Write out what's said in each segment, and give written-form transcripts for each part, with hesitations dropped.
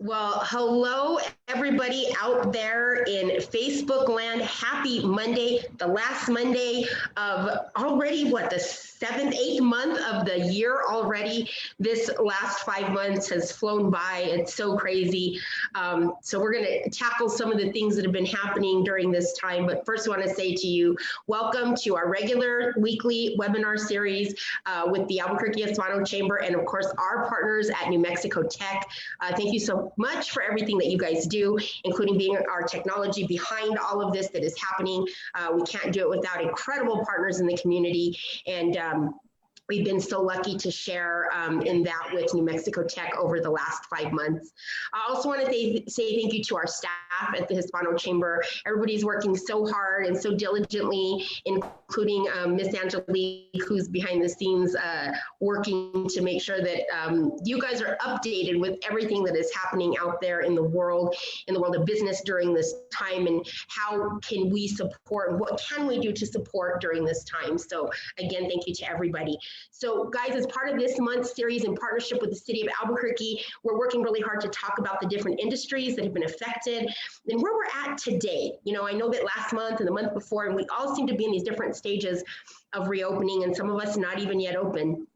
Well, hello, everybody out there in Facebook land. Happy Monday, the last Monday of already the seventh, eighth month of the year already. This last 5 months has flown by. It's so crazy. So we're going to tackle some of the things that have been happening during this time. But first, I want to say to you, welcome to our regular weekly webinar series with the Albuquerque Hispano Chamber and, of course, our partners at New Mexico Tech. Thank you so much for everything that you guys do, including being our technology behind all of this that is happening. We can't do it without incredible partners in the community. And we've been so lucky to share in that with New Mexico Tech over the last 5 months. I also want to say thank you to our staff at the Hispano Chamber. Everybody's working so hard and so diligently, including Miss Angelique, who's behind the scenes working to make sure that you guys are updated with everything that is happening out there in the world of business during this time, and how can we support, and what can we do to support during this time. So again, thank you to everybody. So guys, as part of this month's series in partnership with the City of Albuquerque, we're working really hard to talk about the different industries that have been affected and where we're at today. You know, I know that last month and the month before, and we all seem to be in these different stages of reopening, and some of us not even yet open.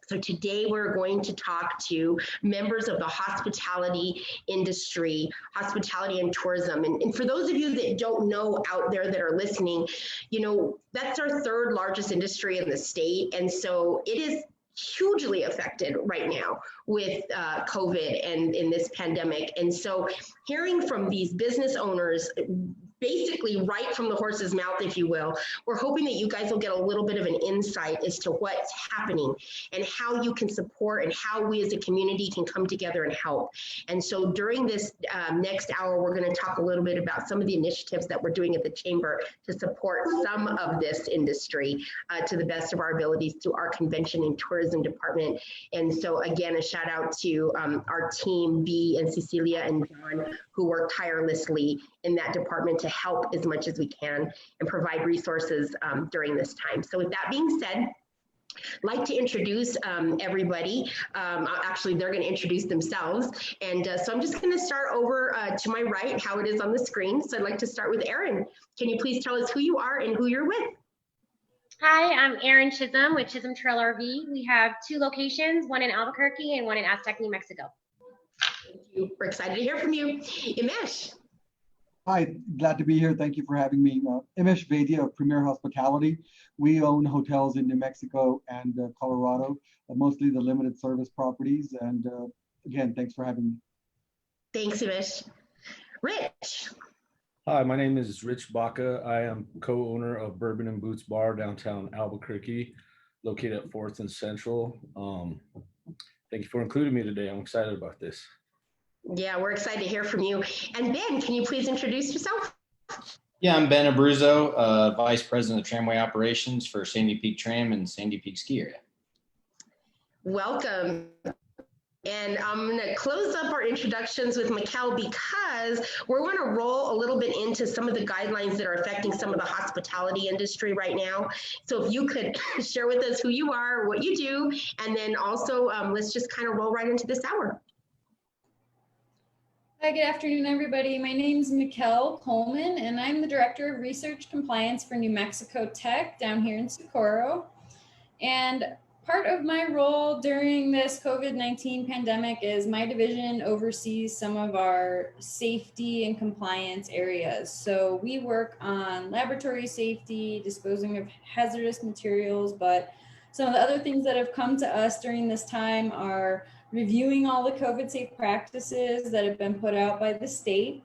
So today we're going to talk to members of the hospitality industry, hospitality and tourism. And for those of you that don't know out there that are listening, you know, that's our third largest industry in the state. And so it is hugely affected right now with COVID and in this pandemic. And so hearing from these business owners, basically right from the horse's mouth, if you will, we're hoping that you guys will get a little bit of an insight as to what's happening and how you can support and how we as a community can come together and help. And so during this next hour, we're going to talk a little bit about some of the initiatives that we're doing at the Chamber to support some of this industry to the best of our abilities through our convention and tourism department. And so again, a shout out to our team, B and Cecilia and John, who work tirelessly in that department to help as much as we can and provide resources during this time. So with that being said, I'd like to introduce everybody. Actually, they're going to introduce themselves. And so I'm just going to start over to my right, how it is on the screen. So I'd like to start with Erin. Can you please tell us who you are and who you're with? Hi, I'm Erin Chisholm with Chisholm Trail RV. We have 2 locations, one in Albuquerque and one in Aztec, New Mexico. Thank you. We're excited to hear from you. Imesh. Hi, glad to be here. Thank you for having me. Imesh Vaidya of Premier Hospitality. We own hotels in New Mexico and Colorado, mostly the limited service properties. And again, thanks for having me. Thanks, Imesh. Rich. Hi, my name is Rich Baca. I am co-owner of Bourbon and Boots Bar downtown Albuquerque, located at 4th and Central. Thank you for including me today. I'm excited about this. Yeah, we're excited to hear from you. And Ben, can you please introduce yourself? Yeah, I'm Ben Abruzzo, Vice President of Tramway Operations for Sandy Peak Tram and Sandy Peak Ski Area. Welcome. And I'm going to close up our introductions with Mikkel because we're going to roll a little bit into some of the guidelines that are affecting some of the hospitality industry right now. So if you could share with us who you are, what you do, and then also let's just kind of roll right into this hour. Hi, good afternoon, everybody. My name is Mikkel Coleman, and I'm the Director of Research Compliance for New Mexico Tech down here in Socorro. And part of my role during this COVID-19 pandemic is my division oversees some of our safety and compliance areas. So we work on laboratory safety, disposing of hazardous materials, but some of the other things that have come to us during this time are reviewing all the COVID safe practices that have been put out by the state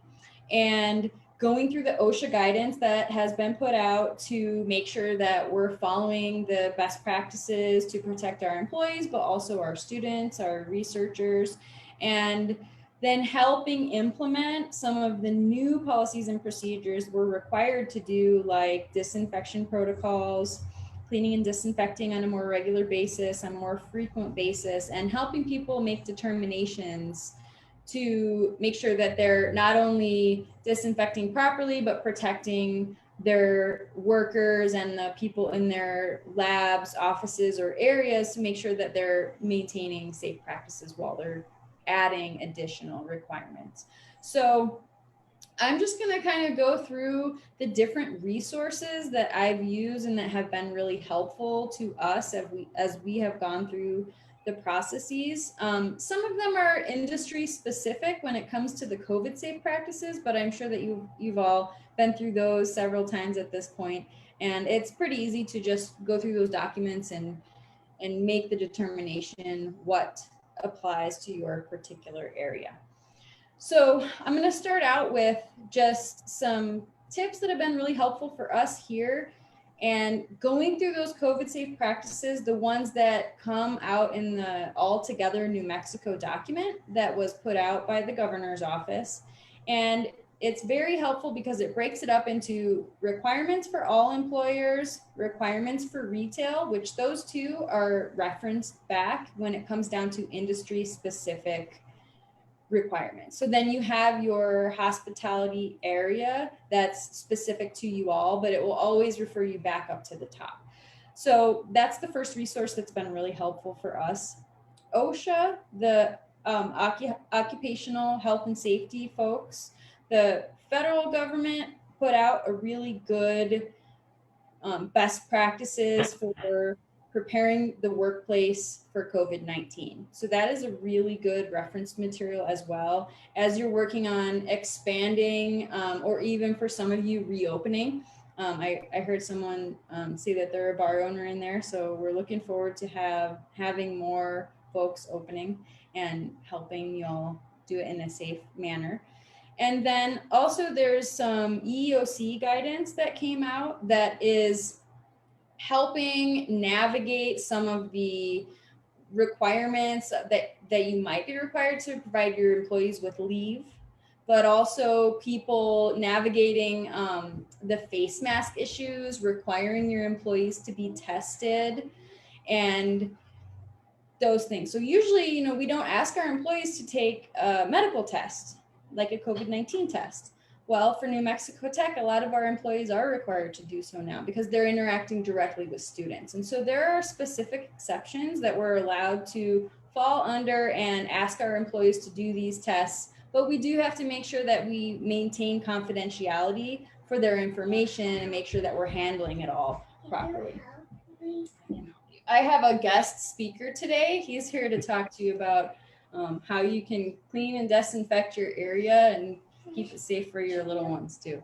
and going through the OSHA guidance that has been put out to make sure that we're following the best practices to protect our employees, but also our students, our researchers, and then helping implement some of the new policies and procedures we're required to do, like disinfection protocols, cleaning and disinfecting on a more regular basis, on a more frequent basis, and helping people make determinations to make sure that they're not only disinfecting properly, but protecting their workers and the people in their labs, offices, or areas to make sure that they're maintaining safe practices while they're adding additional requirements. So I'm just going to kind of go through the different resources that I've used and that have been really helpful to us as we have gone through the processes. Some of them are industry specific when it comes to the COVID safe practices, but I'm sure that you've all been through those several times at this point. And it's pretty easy to just go through those documents and make the determination what applies to your particular area. So I'm going to start out with just some tips that have been really helpful for us here, and going through those COVID safe practices, the ones that come out in the All Together New Mexico document that was put out by the governor's office. And it's very helpful because it breaks it up into requirements for all employers, requirements for retail, which those two are referenced back when it comes down to industry specific requirements. So then you have your hospitality area that's specific to you all, but it will always refer you back up to the top. So that's the first resource that's been really helpful for us. OSHA, the occupational health and safety folks, the federal government put out a really good best practices for preparing the workplace for COVID-19. So that is a really good reference material as well as you're working on expanding or even for some of you reopening. I heard someone say that they're a bar owner in there. So we're looking forward to having more folks opening and helping y'all do it in a safe manner. And then also there's some EEOC guidance that came out that is helping navigate some of the requirements that you might be required to provide your employees with leave, but also people navigating the face mask issues, requiring your employees to be tested and those things. So usually, we don't ask our employees to take a medical test, like a COVID-19 test. Well, for New Mexico Tech, a lot of our employees are required to do so now because they're interacting directly with students. And so there are specific exceptions that we're allowed to fall under and ask our employees to do these tests. But we do have to make sure that we maintain confidentiality for their information and make sure that we're handling it all properly. I have a guest speaker today. He's here to talk to you about how you can clean and disinfect your area and keep it safe for your little ones too.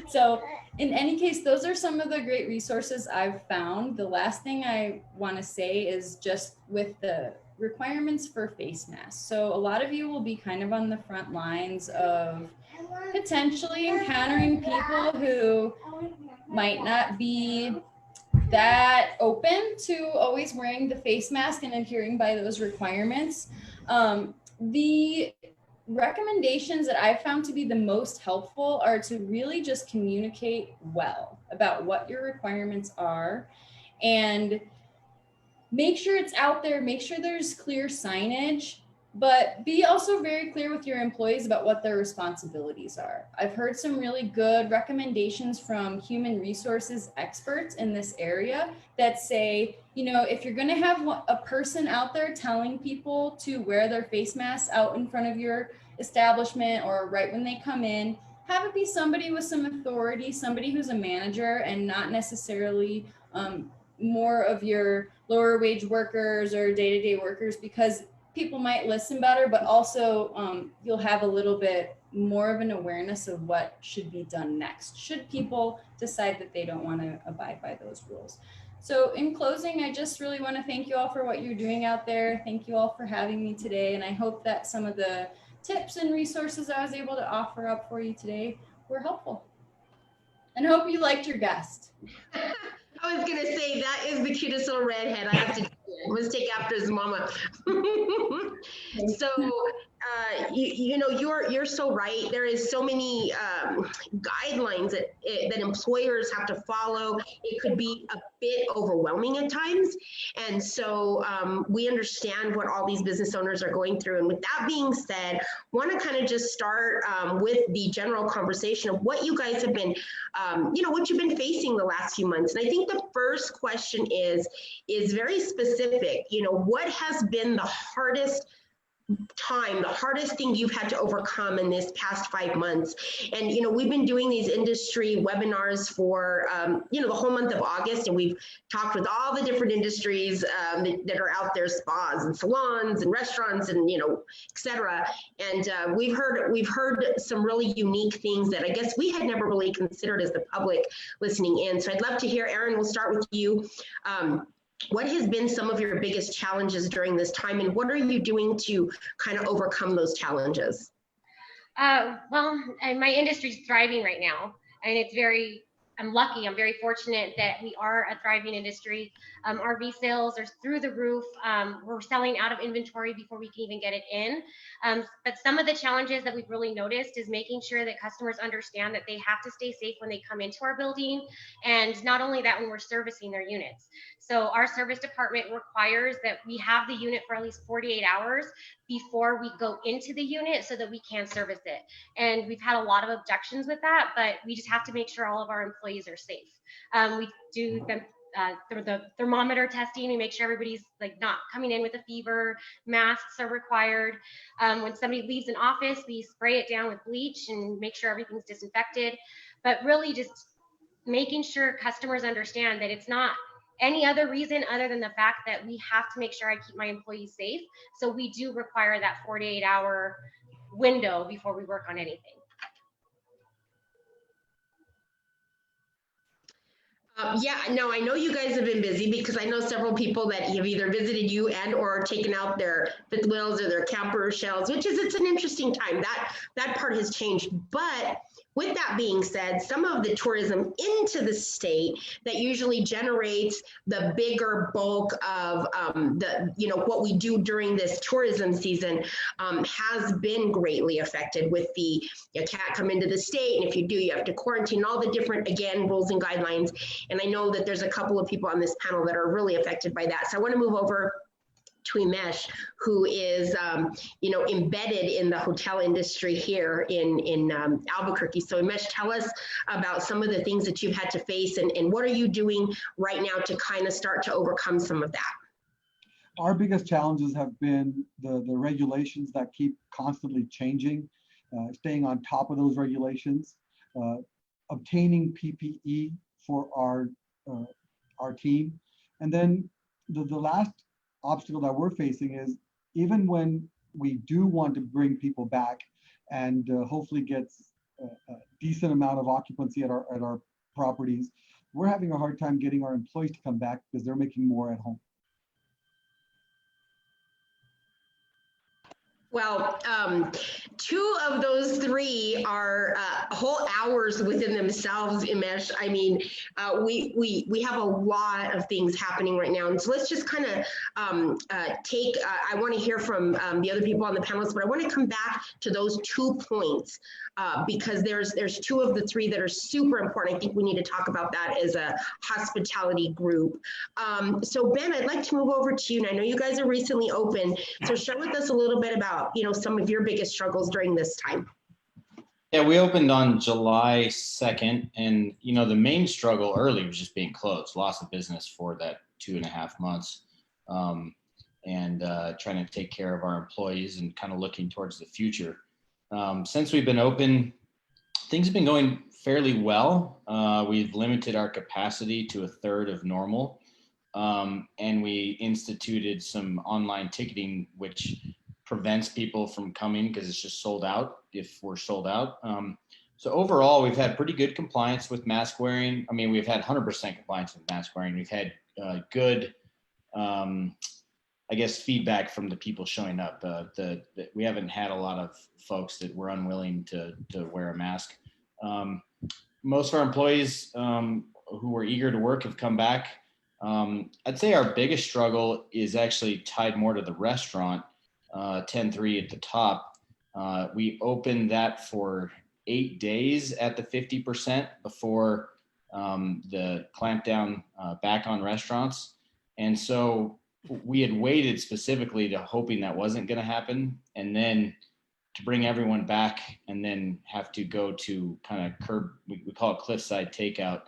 So in any case, those are some of the great resources I've found. The last thing I want to say is just with the requirements for face masks. So a lot of you will be kind of on the front lines of potentially encountering people who might not be that open to always wearing the face mask and adhering by those requirements. The recommendations that I found to be the most helpful are to really just communicate well about what your requirements are and make sure it's out there, make sure there's clear signage, but be also very clear with your employees about what their responsibilities are. I've heard some really good recommendations from human resources experts in this area that say, if you're going to have a person out there telling people to wear their face masks out in front of your establishment or right when they come in, have it be somebody with some authority, somebody who's a manager and not necessarily more of your lower wage workers or day-to-day workers, because people might listen better, but also you'll have a little bit more of an awareness of what should be done next, should people decide that they don't want to abide by those rules. So in closing, I just really want to thank you all for what you're doing out there. Thank you all for having me today. And I hope that some of the tips and resources I was able to offer up for you today were helpful. And hope you liked your guest. I was going to say, that is the cutest little redhead. I have to mistake after his mama. So, you're so right. There is so many guidelines that employers have to follow. It could be a bit overwhelming at times. And so we understand what all these business owners are going through. And with that being said, want to kind of just start with the general conversation of what you guys have been, what you've been facing the last few months. And I think the first question is very specific. What has been the hardest time, the hardest thing you've had to overcome in this past 5 months. And, we've been doing these industry webinars for, the whole month of August, and we've talked with all the different industries that are out there, spas and salons and restaurants and, et cetera. And we've heard some really unique things that I guess we had never really considered as the public listening in. So I'd love to hear, Erin, we'll start with you. What has been some of your biggest challenges during this time, and what are you doing to kind of overcome those challenges? Well, and my industry is thriving right now, and I'm lucky. I'm very fortunate that we are a thriving industry. RV sales are through the roof. We're selling out of inventory before we can even get it in. But some of the challenges that we've really noticed is making sure that customers understand that they have to stay safe when they come into our building, and not only that, when we're servicing their units. So our service department requires that we have the unit for at least 48 hours before we go into the unit so that we can service it. And we've had a lot of objections with that, but we just have to make sure all of our employees are safe. We do the thermometer testing. We make sure everybody's not coming in with a fever. Masks are required. When somebody leaves an office, we spray it down with bleach and make sure everything's disinfected. But really just making sure customers understand that it's not any other reason other than the fact that we have to make sure I keep my employees safe. So we do require that 48-hour window before we work on anything. I know you guys have been busy, because I know several people that have either visited you and or taken out their fifth wheels or their camper shells, it's an interesting time. That part has changed. But with that being said, some of the tourism into the state that usually generates the bigger bulk of what we do during this tourism season has been greatly affected with you can't come into the state, and if you do, you have to quarantine, all the different, again, rules and guidelines. And I know that there's a couple of people on this panel that are really affected by that. So I want to move over to Imesh, who is, embedded in the hotel industry here in Albuquerque. So Imesh, tell us about some of the things that you've had to face, and what are you doing right now to kind of start to overcome some of that? Our biggest challenges have been the regulations that keep constantly changing, staying on top of those regulations, obtaining PPE for our team. And then the last obstacle that we're facing is, even when we do want to bring people back and hopefully get a decent amount of occupancy at our properties, we're having a hard time getting our employees to come back because they're making more at home. Well, two of those three are whole hours within themselves, Imesh. I mean, we have a lot of things happening right now. And so let's just kind of I want to hear from the other people on the panelists, but I want to come back to those 2 points because there's two of the three that are super important. I think we need to talk about that as a hospitality group. So Ben, I'd like to move over to you. And I know you guys are recently open, so share with us a little bit about some of your biggest struggles during this time. Yeah, we opened on July 2nd, and the main struggle early was just being closed, loss of business for that 2.5 months, and trying to take care of our employees and kind of looking towards the future. Since we've been open, things have been going fairly well. We've limited our capacity to 1/3 of normal, and we instituted some online ticketing, which prevents people from coming because it's just sold out if we're sold out. So overall, we've had pretty good compliance with mask wearing. I mean, we've had 100% compliance with mask wearing. We've had good, feedback from the people showing up. We haven't had a lot of folks that were unwilling to wear a mask. Most of our employees who were eager to work have come back. I'd say our biggest struggle is actually tied more to the restaurant. 10-3 at the top. We opened that for 8 days at the 50% before the clampdown back on restaurants. And so we had waited specifically to hoping that wasn't going to happen, and then to bring everyone back and then have to go to kind of curb, we call it cliffside takeout,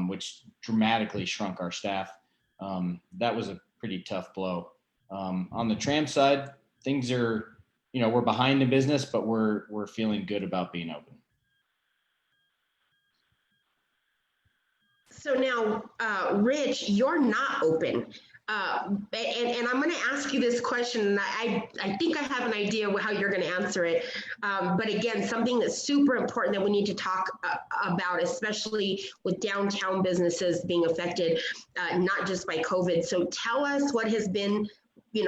which dramatically shrunk our staff. That was a pretty tough blow. On the tram side, things are, we're behind in business, but we're feeling good about being open. So now, Rich, you're not open. And I'm going to ask you this question. And I think I have an idea how you're going to answer it. But again, something that's super important that we need to talk about, especially with downtown businesses being affected, not just by COVID. So tell us what has been,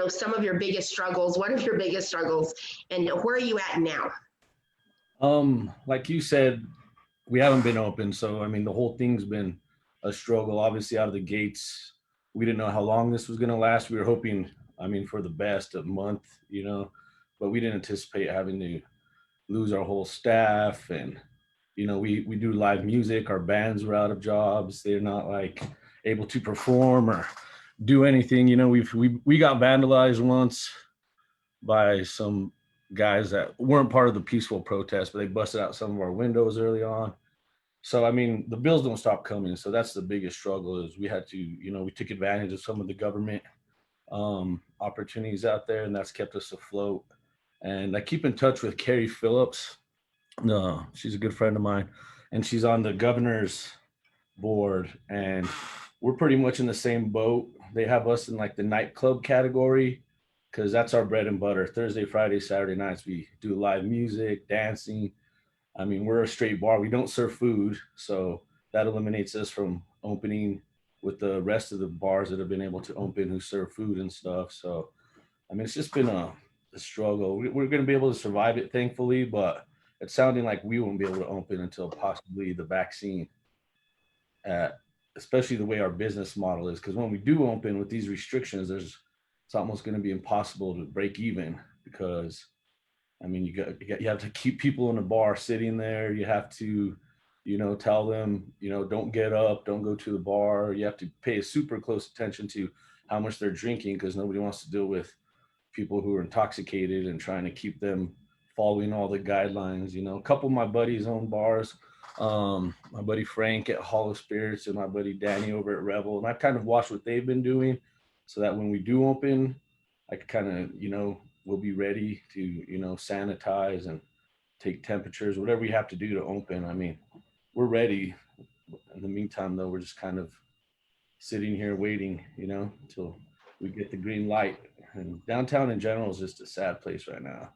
some of your biggest struggles. What are your biggest struggles, and where are you at now? Like you said, we haven't been open. So, I mean, the whole thing's been a struggle. Obviously, out of the gates, we didn't know how long this was going to last. We were hoping, for the best, a month, but we didn't anticipate having to lose our whole staff. And, we do live music. Our bands were out of jobs. They're not like able to perform or do anything. We got vandalized once by some guys that weren't part of the peaceful protest, but they busted out some of our windows early on. So, the bills don't stop coming. So that's the biggest struggle is we had to, we took advantage of some of the government opportunities out there, and that's kept us afloat. And I keep in touch with Carrie Phillips. No, she's a good friend of mine, and she's on the governor's board, and we're pretty much in the same boat. They have us in like the nightclub category because that's our bread and butter. Thursday, Friday, Saturday nights, we do live music, dancing. We're a straight bar. We don't serve food, so that eliminates us from opening with the rest of the bars that have been able to open who serve food and stuff. So, it's just been a struggle. We're going to be able to survive it, thankfully, but it's sounding like we won't be able to open until possibly the vaccine, especially the way our business model is. Because when we do open with these restrictions, it's almost going to be impossible to break even because you have to keep people in the bar sitting there. You have to, tell them, don't get up, don't go to the bar. You have to pay super close attention to how much they're drinking because nobody wants to deal with people who are intoxicated and trying to keep them following all the guidelines. A couple of my buddies own bars. My buddy Frank at Hall of Spirits and my buddy Danny over at Rebel. And I've kind of watched what they've been doing so that when we do open, I can kind of, we'll be ready to, sanitize and take temperatures, whatever we have to do to open. We're ready. In the meantime, though, we're just kind of sitting here waiting, until we get the green light. And downtown in general is just a sad place right now.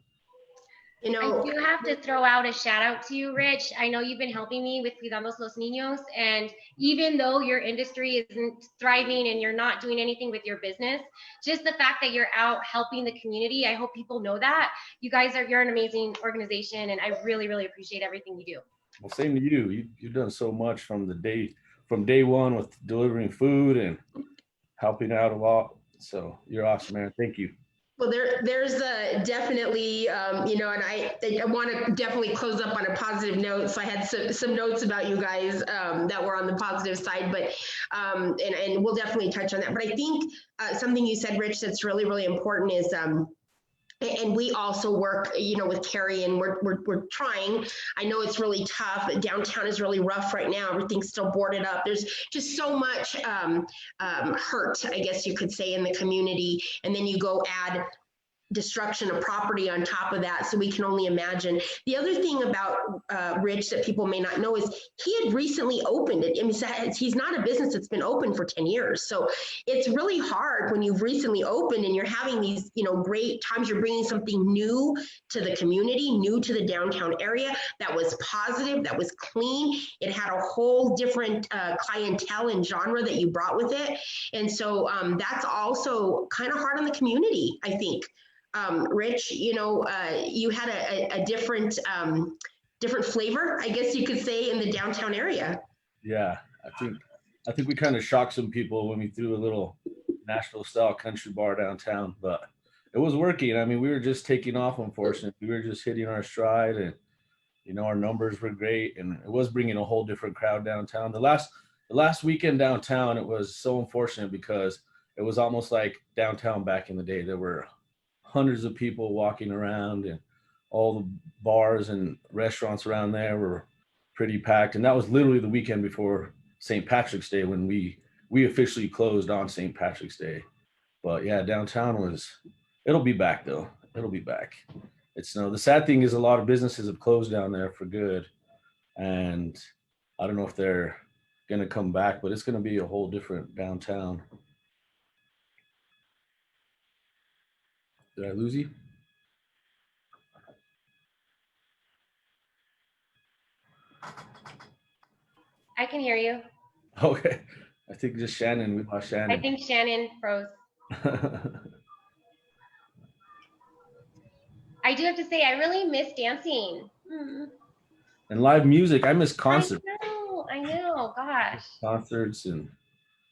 I do have to throw out a shout out to you, Rich. I know you've been helping me with Cuidamos los Niños. And even though your industry isn't thriving and you're not doing anything with your business, just the fact that you're out helping the community, I hope people know that. You're an amazing organization, and I really, really appreciate everything you do. Well, same to you. You've done so much from day one with delivering food and helping out a lot. So you're awesome, man. Thank you. Well, there's definitely, and I want to definitely close up on a positive note. So I had some notes about you guys that were on the positive side, but and we'll definitely touch on that. But I think something you said, Rich, that's really, really important is, and we also work, with Carrie, and we're trying. I know it's really tough. Downtown is really rough right now. Everything's still boarded up. There's just so much hurt, I guess you could say, in the community. And then you go add destruction of property on top of that. So we can only imagine. The other thing about Rich that people may not know is he had recently opened it. He's not a business that's been open for 10 years. So it's really hard when you've recently opened and you're having these, great times. You're bringing something new to the community, new to the downtown area that was positive, that was clean. It had a whole different clientele and genre that you brought with it. And so that's also kind of hard on the community, I think. Rich, you had a different flavor, I guess you could say, in the downtown area. Yeah, I think we kind of shocked some people when we threw a little Nashville style country bar downtown, but it was working. We were just taking off, unfortunately. We were just hitting our stride, and our numbers were great, and it was bringing a whole different crowd downtown. The last weekend downtown, it was so unfortunate because it was almost like downtown back in the day. There were hundreds of people walking around, and all the bars and restaurants around there were pretty packed. And that was literally the weekend before St. Patrick's Day when we officially closed on St. Patrick's Day. But yeah, downtown it'll be back though. it'll be back. It's no, the sad thing is a lot of businesses have closed down there for good. And I don't know if they're going to come back, but it's going to be a whole different downtown. Did I lose you? I can hear you. Okay. I think just Shannon, we lost Shannon. I think Shannon froze. I do have to say, I really miss dancing. And live music. I miss concerts. I know, gosh. Concerts and,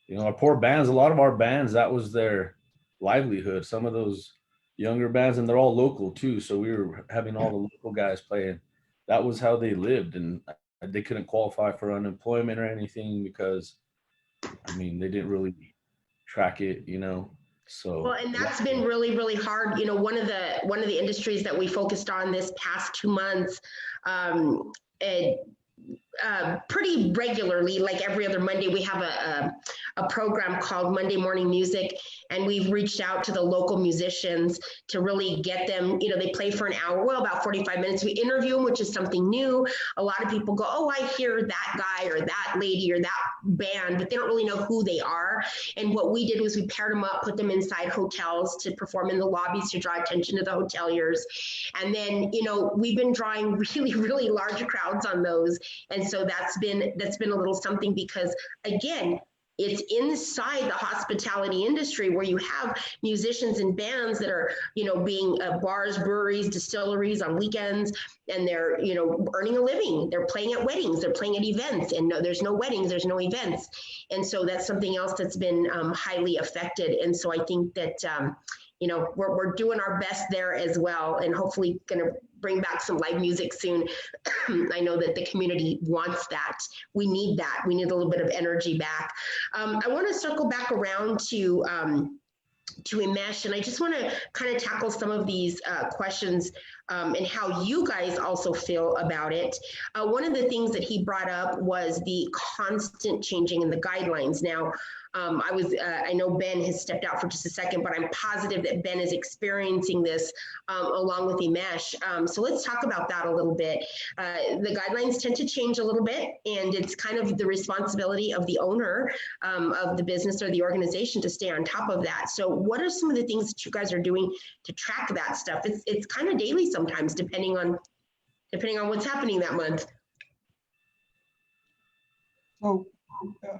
you know, our poor bands, a lot of our bands, that was their livelihood. Some of those younger bands, and they're all local too. So we were having all the local guys playing. That was how they lived. And they couldn't qualify for unemployment or anything because, I mean, they didn't really track it, you know. So well, and that's been really, really hard. You know, one of the industries that we focused on this past 2 months, pretty regularly, like every other Monday, we have a program called Monday Morning Music, and we've reached out to the local musicians to really get them, you know, they play for an hour, well, about 45 minutes. We interview them, which is something new. A lot of people go, oh, I hear that guy or that lady or that band, but they don't really know who they are. And what we did was we paired them up, put them inside hotels to perform in the lobbies to draw attention to the hoteliers. And then, you know, we've been drawing really, really large crowds on those. And so that's been a little something because, again, it's inside the hospitality industry where you have musicians and bands that are, you know, being bars, breweries, distilleries on weekends, and they're, you know, earning a living. They're playing at weddings, they're playing at events, and no, there's no weddings, there's no events. And so that's something else that's been highly affected. And so I think that, you know, we're doing our best there as well, and hopefully going to bring back some live music soon. I know that the community wants that. We need that. We need a little bit of energy back. I want to circle back around to Imesh, and I just want to kind of tackle some of these questions and how you guys also feel about it. One of the things that he brought up was the constant changing in the guidelines. Now, I know Ben has stepped out for just a second, but I'm positive that Ben is experiencing this along with Imesh. So let's talk about that a little bit. The guidelines tend to change a little bit, and it's kind of the responsibility of the owner of the business or the organization to stay on top of that. So what are some of the things that you guys are doing to track that stuff? It's kind of daily sometimes, depending on what's happening that month. So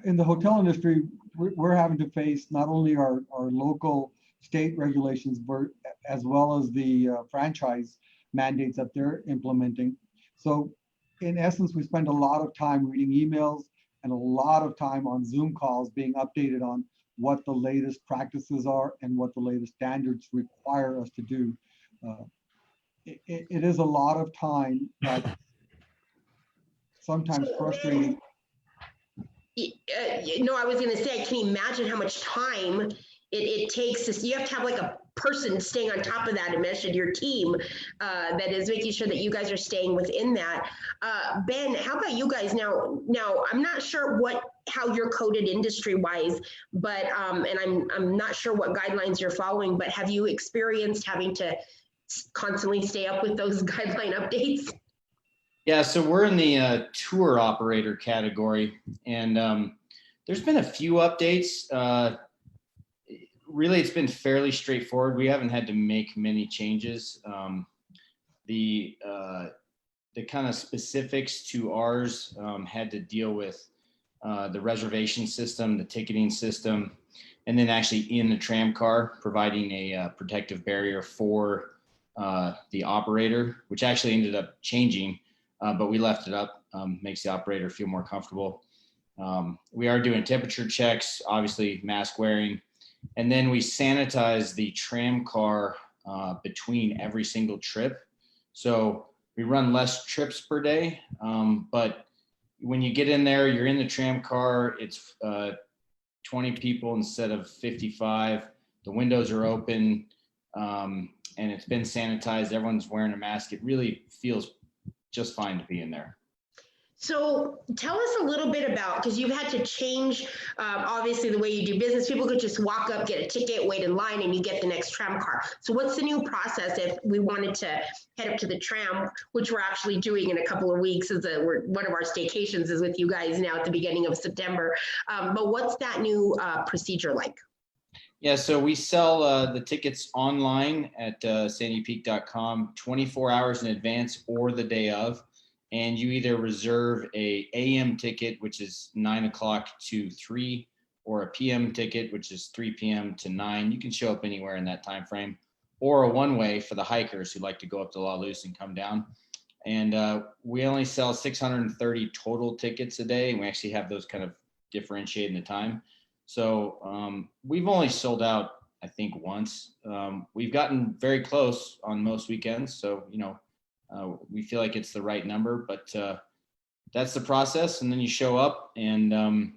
in the hotel industry, we're having to face not only our local state regulations, but as well as the franchise mandates that they're implementing. So in essence, we spend a lot of time reading emails and a lot of time on Zoom calls being updated on what the latest practices are and what the latest standards require us to do. It is a lot of time that's sometimes frustrating. You know, I was going to say, I can imagine how much time it takes to, you have to have like a person staying on top of that, Imesh, and your team that is making sure that you guys are staying within that. Ben, how about you guys now? I'm not sure how you're coded industry wise, but and I'm not sure what guidelines you're following, but have you experienced having to constantly stay up with those guideline updates? Yeah, so we're in the tour operator category, and there's been a few updates. Really, it's been fairly straightforward. We haven't had to make many changes. The kind of specifics to ours had to deal with the reservation system, the ticketing system, and then actually in the tram car, providing a protective barrier for the operator, which actually ended up changing. But we left it up, makes the operator feel more comfortable. We are doing temperature checks, obviously mask wearing, and then we sanitize the tram car between every single trip. So we run less trips per day, but when you get in there, you're in the tram car, it's 20 people instead of 55. The windows are open, and it's been sanitized. Everyone's wearing a mask. It really feels just fine to be in there. So tell us a little bit about, because you've had to change, obviously, the way you do business. People could just walk up, get a ticket, wait in line, and you get the next tram car. So what's the new process if we wanted to head up to the tram, which we're actually doing in a couple of weeks, as one of our staycations is with you guys now at the beginning of September. But what's that new procedure like? Yeah, so we sell the tickets online at sandypeak.com 24 hours in advance or the day of. And you either reserve a AM ticket, which is 9 o'clock to 3, or a PM ticket, which is 3 p.m. to 9. You can show up anywhere in that time frame, or a one-way for the hikers who like to go up to La Luz and come down. And we only sell 630 total tickets a day, and we actually have those kind of differentiating the time. So we've only sold out, I think, once. We've gotten very close on most weekends, so we feel like it's the right number, but that's the process. And then you show up, and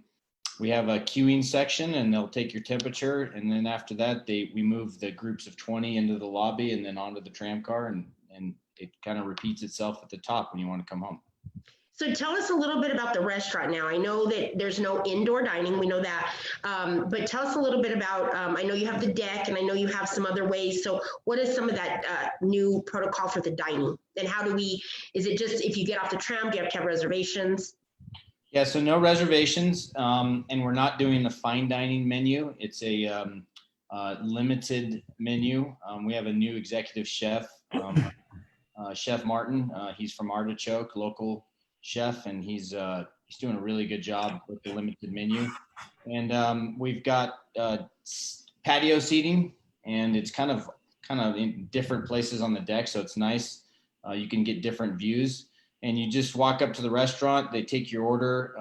we have a queuing section, and they'll take your temperature. And then after that, we move the groups of 20 into the lobby and then onto the tram car, and it kind of repeats itself at the top when you want to come home. So tell us a little bit about the restaurant now. I know that there's no indoor dining, we know that, but tell us a little bit about, I know you have the deck, and I know you have some other ways. So what is some of that new protocol for the dining? And how do is it just if you get off the tram, do you have to have reservations? Yeah, so no reservations, and we're not doing the fine dining menu. It's a limited menu. We have a new executive chef, Chef Martin. He's from Artichoke, local chef, and he's doing a really good job with the limited menu. And we've got patio seating, and it's kind of in different places on the deck, so it's nice. You can get different views, and you just walk up to the restaurant. They take your order,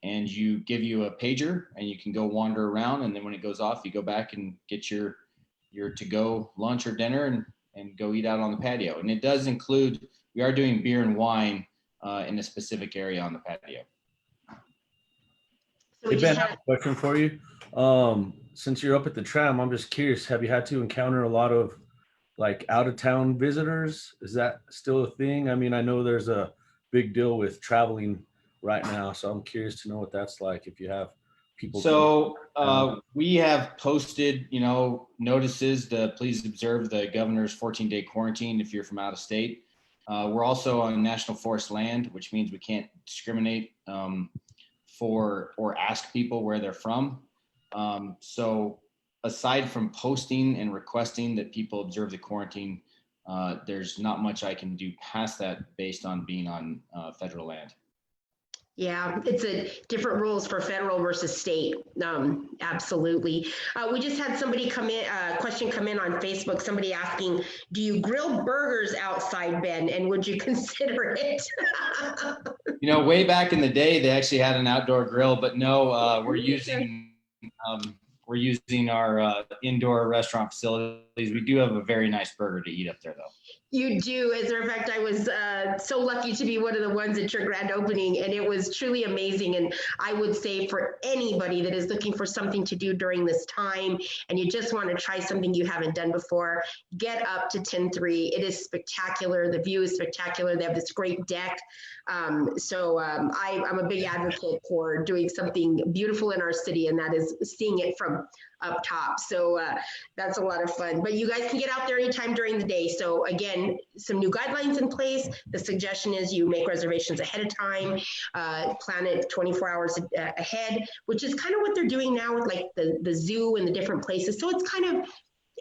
and you give you a pager, and you can go wander around. And then when it goes off, you go back and get your to-go lunch or dinner, and go eat out on the patio. And it does include, we are doing beer and wine in a specific area on the patio. So Hey Ben, I have a question for you. Since you're up at the tram, I'm just curious, have you had to encounter a lot of like out of town visitors? Is that still a thing? I mean, I know there's a big deal with traveling right now, so I'm curious to know what that's like if you have people. So we have posted, notices to please observe the governor's 14-day quarantine if you're from out of state. We're also on national forest land, which means we can't discriminate or ask people where they're from. So aside from posting and requesting that people observe the quarantine, there's not much I can do past that based on being on federal land. Yeah, it's a different rules for federal versus state. Absolutely. We just had somebody question come in on Facebook, somebody asking, do you grill burgers outside, Ben? And would you consider it? Way back in the day, they actually had an outdoor grill, but no, we're using our indoor restaurant facilities. We do have a very nice burger to eat up there, though. You do. As a matter of fact, I was so lucky to be one of the ones at your grand opening, and it was truly amazing. And I would say for anybody that is looking for something to do during this time, and you just want to try something you haven't done before, get up to 10-3. It is spectacular. The view is spectacular. They have this great deck. I'm a big advocate for doing something beautiful in our city, and that is seeing it from up top. So that's a lot of fun, but you guys can get out there anytime during the day. So again, some new guidelines in place. The suggestion is you make reservations ahead of time, plan it 24 hours ahead, which is kind of what they're doing now with like the zoo and the different places. So it's kind of,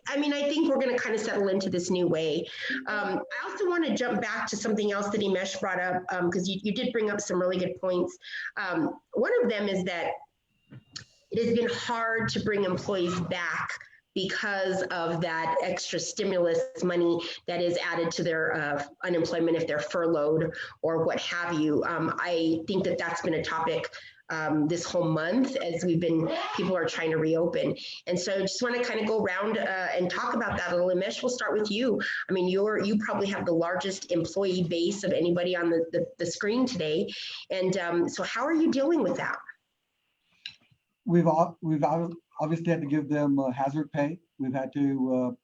I think we're going to kind of settle into this new way. I also want to jump back to something else that Imesh brought up, because you did bring up some really good points. One of them is that it has been hard to bring employees back because of that extra stimulus money that is added to their unemployment if they're furloughed or what have you. I think that that's been a topic this whole month as people are trying to reopen. And so I just want to kind of go around and talk about that a little. Imesh, we'll start with you. I mean, you probably have the largest employee base of anybody on the screen today. And so how are you dealing with that? We've obviously had to give them hazard pay. We've had to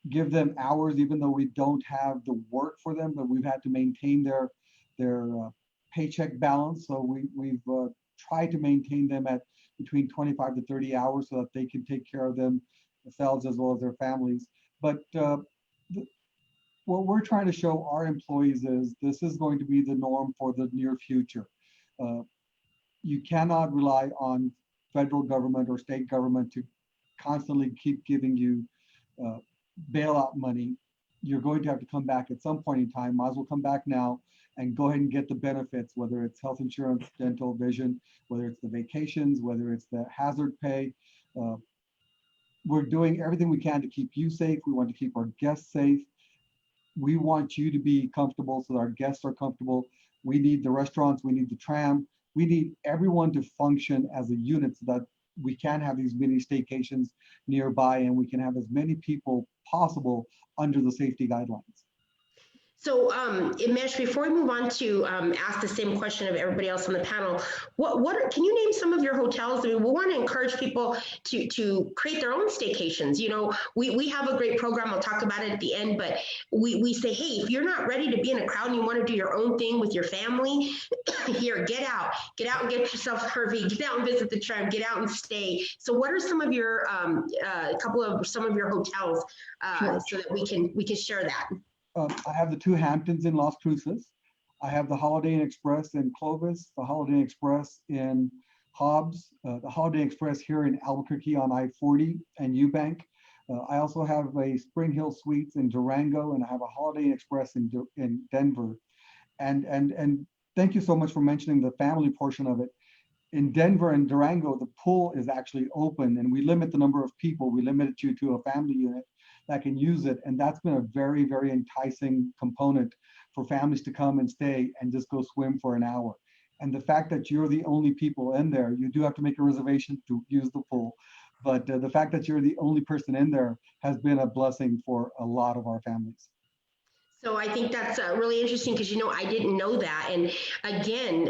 give them hours, even though we don't have the work for them, but we've had to maintain their paycheck balance. So we've tried to maintain them at between 25 to 30 hours so that they can take care of themselves as well as their families. But what we're trying to show our employees is this is going to be the norm for the near future. You cannot rely on federal government or state government to constantly keep giving you bailout money. You're going to have to come back at some point in time. Might as well come back now and go ahead and get the benefits, whether it's health insurance, dental, vision, whether it's the vacations, whether it's the hazard pay. We're doing everything we can to keep you safe. We want to keep our guests safe. We want you to be comfortable so that our guests are comfortable. We need the restaurants, we need the tram, we need everyone to function as a unit so that we can have these mini staycations nearby and we can have as many people possible under the safety guidelines. So, Imesh, before we move on to ask the same question of everybody else on the panel, can you name some of your hotels? I mean, we want to encourage people to create their own staycations. You know, we have a great program. I'll talk about it at the end, but we say, hey, if you're not ready to be in a crowd and you want to do your own thing with your family, here, get out and get yourself Hervey, get out and visit the tram, get out and stay. So what are some of your, some of your hotels Sure. so that we can share that? I have the two Hamptons in Las Cruces. I have the Holiday Inn Express in Clovis, the Holiday Inn Express in Hobbs, the Holiday Inn Express here in Albuquerque on I-40 and Eubank. I also have a Spring Hill Suites in Durango, and I have a Holiday Inn Express in Denver. And thank you so much for mentioning the family portion of it. In Denver and Durango, the pool is actually open, and we limit the number of people. We limit you to a family unit that can use it. And that's been a very, very enticing component for families to come and stay and just go swim for an hour. And the fact that you're the only people in there, you do have to make a reservation to use the pool. But the fact that you're the only person in there has been a blessing for a lot of our families. So I think that's really interesting because, you know, I didn't know that. And again,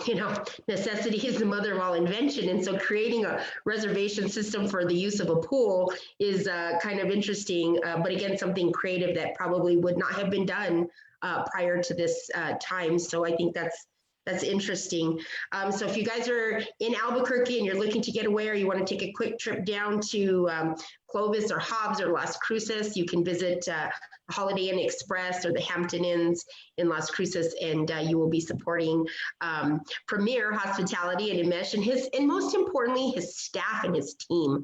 you know, necessity is the mother of all invention. And so creating a reservation system for the use of a pool is kind of interesting. But again, something creative that probably would not have been done prior to this time. So I think that's interesting. So if you guys are in Albuquerque and you're looking to get away, or you want to take a quick trip down to Clovis or Hobbs or Las Cruces, you can visit Holiday Inn Express or the Hampton Inns in Las Cruces, and you will be supporting Premier Hospitality and Imesh and most importantly, his staff and his team.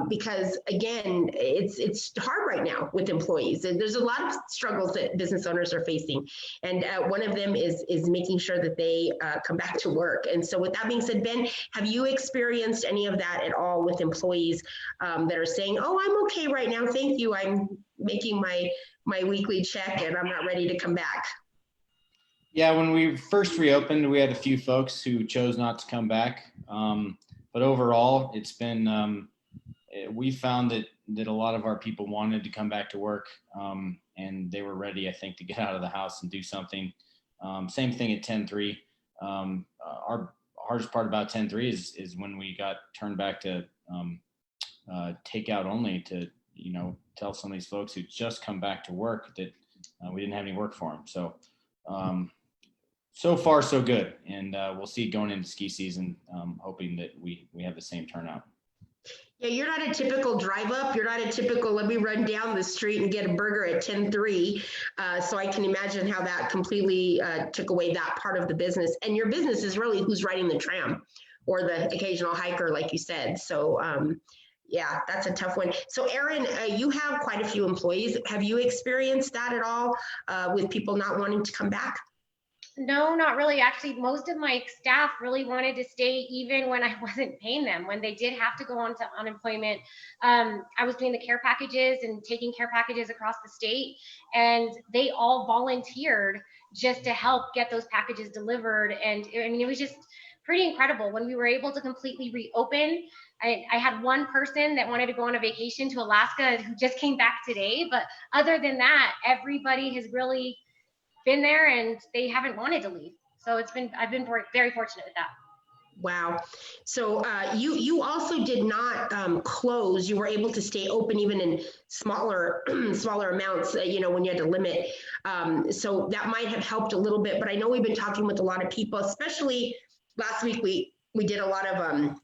Because again, it's hard right now with employees. And there's a lot of struggles that business owners are facing. And one of them is making sure that they come back to work. And so with that being said, Ben, have you experienced any of that at all with employees that are saying, oh, I'm okay right now, thank you, I'm making my weekly check and I'm not ready to come back? Yeah, when we first reopened, we had a few folks who chose not to come back. But overall, it's been, we found that a lot of our people wanted to come back to work, and they were ready, I think, to get out of the house and do something. Same thing at 10-3. Our hardest part about 10-3 is when we got turned back to takeout only, to, you know, tell some of these folks who just come back to work that we didn't have any work for them. So so far so good, and we'll see going into ski season, hoping that we have the same turnout. Yeah, you're not a typical drive up. You're not a typical, let me run down the street and get a burger at 10-3. So I can imagine how that completely took away that part of the business. And your business is really who's riding the tram or the occasional hiker, like you said. So yeah, that's a tough one. So Erin, you have quite a few employees. Have you experienced that at all with people not wanting to come back? No, not really. Actually, most of my staff really wanted to stay even when I wasn't paying them. When they did have to go on to unemployment, I was doing the care packages and taking care packages across the state, and they all volunteered just to help get those packages delivered. And I mean, it was just pretty incredible when we were able to completely reopen. I had one person that wanted to go on a vacation to Alaska who just came back today. But other than that, everybody has really been there and they haven't wanted to leave. So I've been very fortunate with that. Wow. So you also did not close. You were able to stay open even in smaller smaller amounts. When you had to limit. So that might have helped a little bit. But I know we've been talking with a lot of people, especially last week. We did a lot of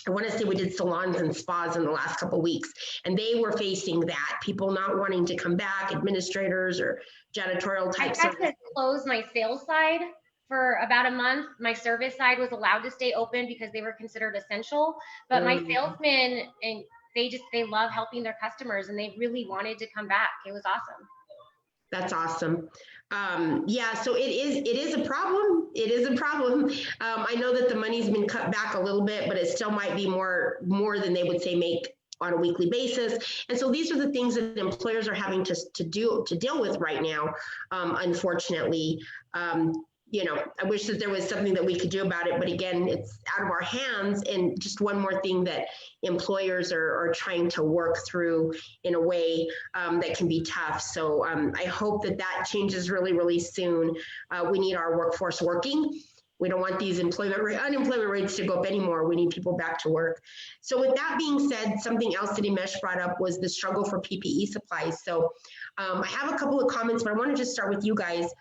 I want to say we did salons and spas in the last couple of weeks, and they were facing that, people not wanting to come back, administrators or janitorial I type had service. to close my sales side for about a month. My service side was allowed to stay open because they were considered essential, but my salesmen, and they love helping their customers, and they really wanted to come back. It was awesome. That's awesome. Yeah, so it is a problem. It is a problem. I know that the money's been cut back a little bit, but it still might be more than they would say make on a weekly basis. And so these are the things that employers are having to deal with right now. Unfortunately, I wish that there was something that we could do about it, but again, it's out of our hands. And just one more thing that employers are trying to work through in a way that can be tough. So I hope that changes really, really soon. We need our workforce working. We don't want these unemployment rates to go up anymore. We need people back to work. So with that being said, something else that Imesh brought up was the struggle for PPE supplies. So I have a couple of comments, but I want to just start with you guys.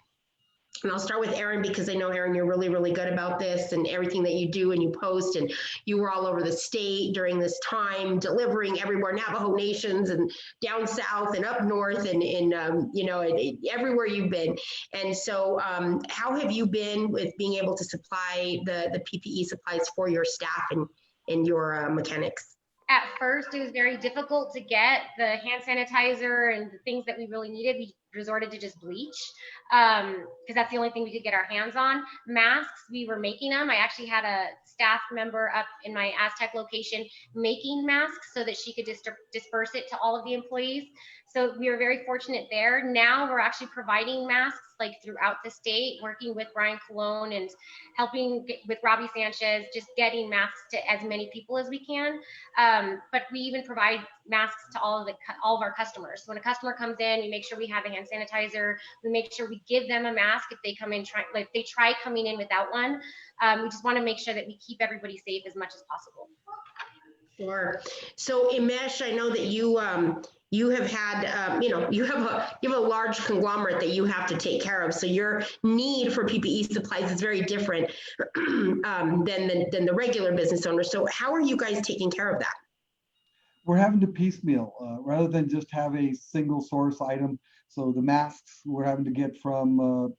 And I'll start with Erin, because I know, Erin, you're really, really good about this and everything that you do and you post, and you were all over the state during this time, delivering everywhere, Navajo Nations and down south and up north and everywhere you've been. And so how have you been with being able to supply the PPE supplies for your staff and your mechanics? At first, it was very difficult to get the hand sanitizer and the things that we really needed. We resorted to just bleach because that's the only thing we could get our hands on. Masks, we were making them. I actually had a staff member up in my Aztec location making masks so that she could disperse it to all of the employees. So we were very fortunate there. Now we're actually providing masks like throughout the state, working with Brian Colon and helping with Robbie Sanchez, just getting masks to as many people as we can. But we even provide masks to all of our customers. So when a customer comes in, we make sure we have a hand sanitizer. We make sure we give them a mask if they come in, if they try coming in without one. We just want to make sure that we keep everybody safe as much as possible. Sure. So Imesh, I know that you have had, you have a large conglomerate that you have to take care of. So your need for PPE supplies is very different than the regular business owner. So how are you guys taking care of that? We're having to piecemeal rather than just have a single source item. So the masks we're having to get from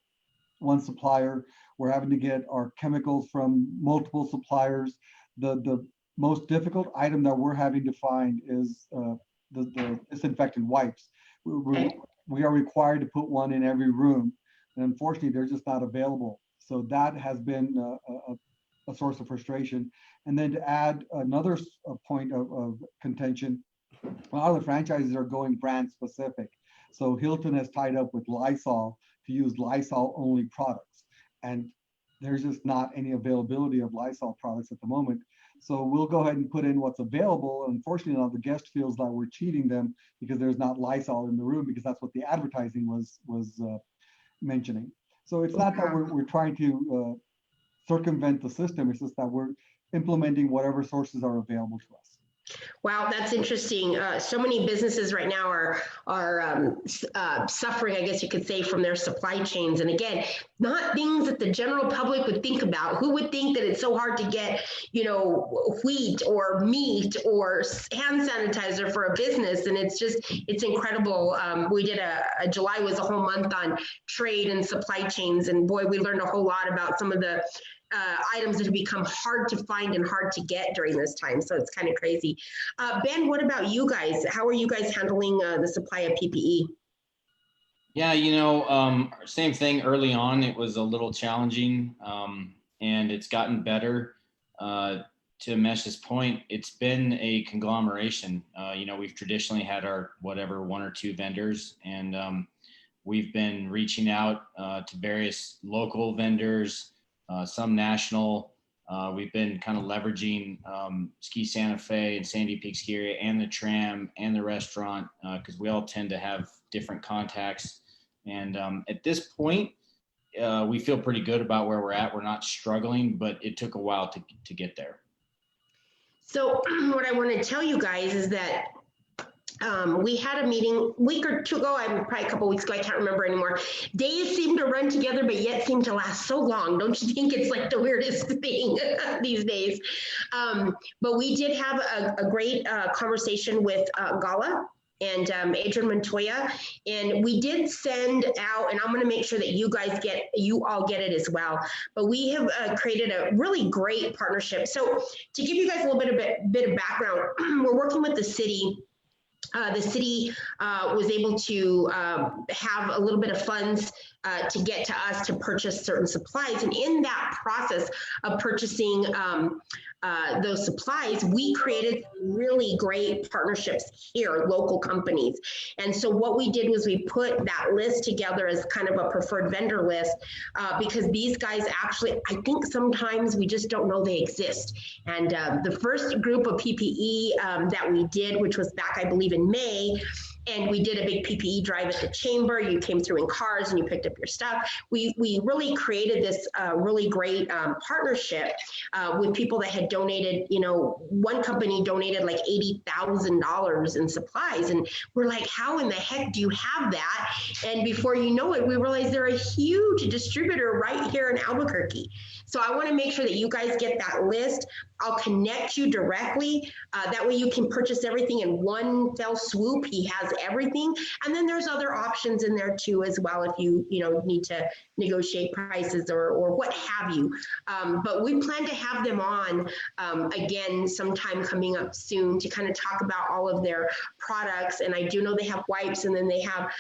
one supplier. We're having to get our chemicals from multiple suppliers. The most difficult item that we're having to find is the disinfectant wipes. We are required to put one in every room, and unfortunately, they're just not available. So that has been a source of frustration. And then to add another point of contention, a lot of the franchises are going brand specific. So Hilton has tied up with Lysol to use Lysol only products, and there's just not any availability of Lysol products at the moment. So we'll go ahead and put in what's available. Unfortunately, now the guest feels that we're cheating them because there's not Lysol in the room, because that's what the advertising was mentioning. So it's not that we're trying to circumvent the system. It's just that we're implementing whatever sources are available to us. Wow, that's interesting. So many businesses right now are suffering, I guess you could say, from their supply chains. And again, not things that the general public would think about. Who would think that it's so hard to get, wheat or meat or hand sanitizer for a business? And it's incredible. We did July was a whole month on trade and supply chains. And boy, we learned a whole lot about some of the items that have become hard to find and hard to get during this time. So it's kind of crazy. Ben, what about you guys? How are you guys handling the supply of PPE? Yeah, same thing early on. It was a little challenging and it's gotten better. To Mesh's point, it's been a conglomeration. We've traditionally had our one or two vendors, and we've been reaching out to various local vendors, some national. We've been kind of leveraging Ski Santa Fe and Sandy Peak Ski Area and the tram and the restaurant because we all tend to have different contacts. And at this point, we feel pretty good about where we're at. We're not struggling, but it took a while to get there. So what I want to tell you guys is that we had a meeting a week or two ago, I'm probably a couple weeks ago, I can't remember anymore. Days seem to run together, but yet seem to last so long. Don't you think it's like the weirdest thing these days? But we did have a great conversation with Gala and Adrian Montoya, and we did send out, and I'm going to make sure that you all get it as well. But we have created a really great partnership. So to give you guys a little bit of background, we're working with the city. The city was able to have a little bit of funds to get to us to purchase certain supplies. And in that process of purchasing those supplies, we created really great partnerships here, local companies. And so what we did was we put that list together as kind of a preferred vendor list because these guys actually, I think sometimes we just don't know they exist. And the first group of PPE that we did, which was back, I believe, in May, and we did a big PPE drive at the chamber. You came through in cars and you picked up your stuff. We really created this really great partnership with people that had donated, one company donated like $80,000 in supplies. And we're like, how in the heck do you have that? And before you know it, we realized they're a huge distributor right here in Albuquerque. So I want to make sure that you guys get that list. I'll connect you directly. That way you can purchase everything in one fell swoop. He has everything. And then there's other options in there too as well if you need to negotiate prices or what have you. But we plan to have them on again sometime coming up soon to kind of talk about all of their products. And I do know they have wipes, and then they have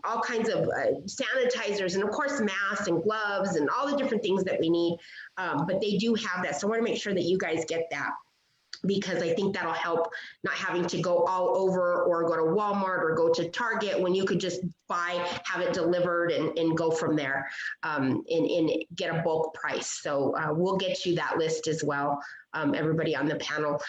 all kinds of sanitizers, and of course masks and gloves and all the different things that we need. But they do have that. So I want to make sure that you guys get that, because I think that'll help not having to go all over or go to Walmart or go to Target when you could just have it delivered and go from there and get a bulk price. So we'll get you that list as well, everybody on the panel.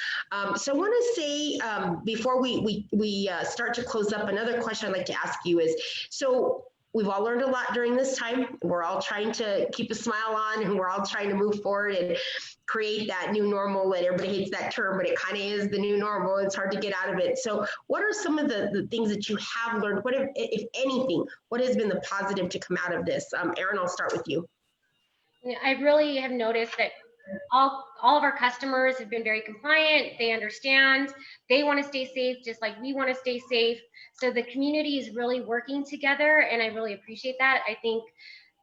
So I want to say before we start to close up, another question I'd like to ask you is, so we've all learned a lot during this time. We're all trying to keep a smile on, and we're all trying to move forward and create that new normal. And everybody hates that term, but it kind of is the new normal. It's hard to get out of it. So what are some of the things that you have learned? What, if anything, what has been the positive to come out of this? Erin, I'll start with you. I really have noticed that all of our customers have been very compliant. They understand. They want to stay safe just like we want to stay safe. So the community is really working together, and I really appreciate that. I think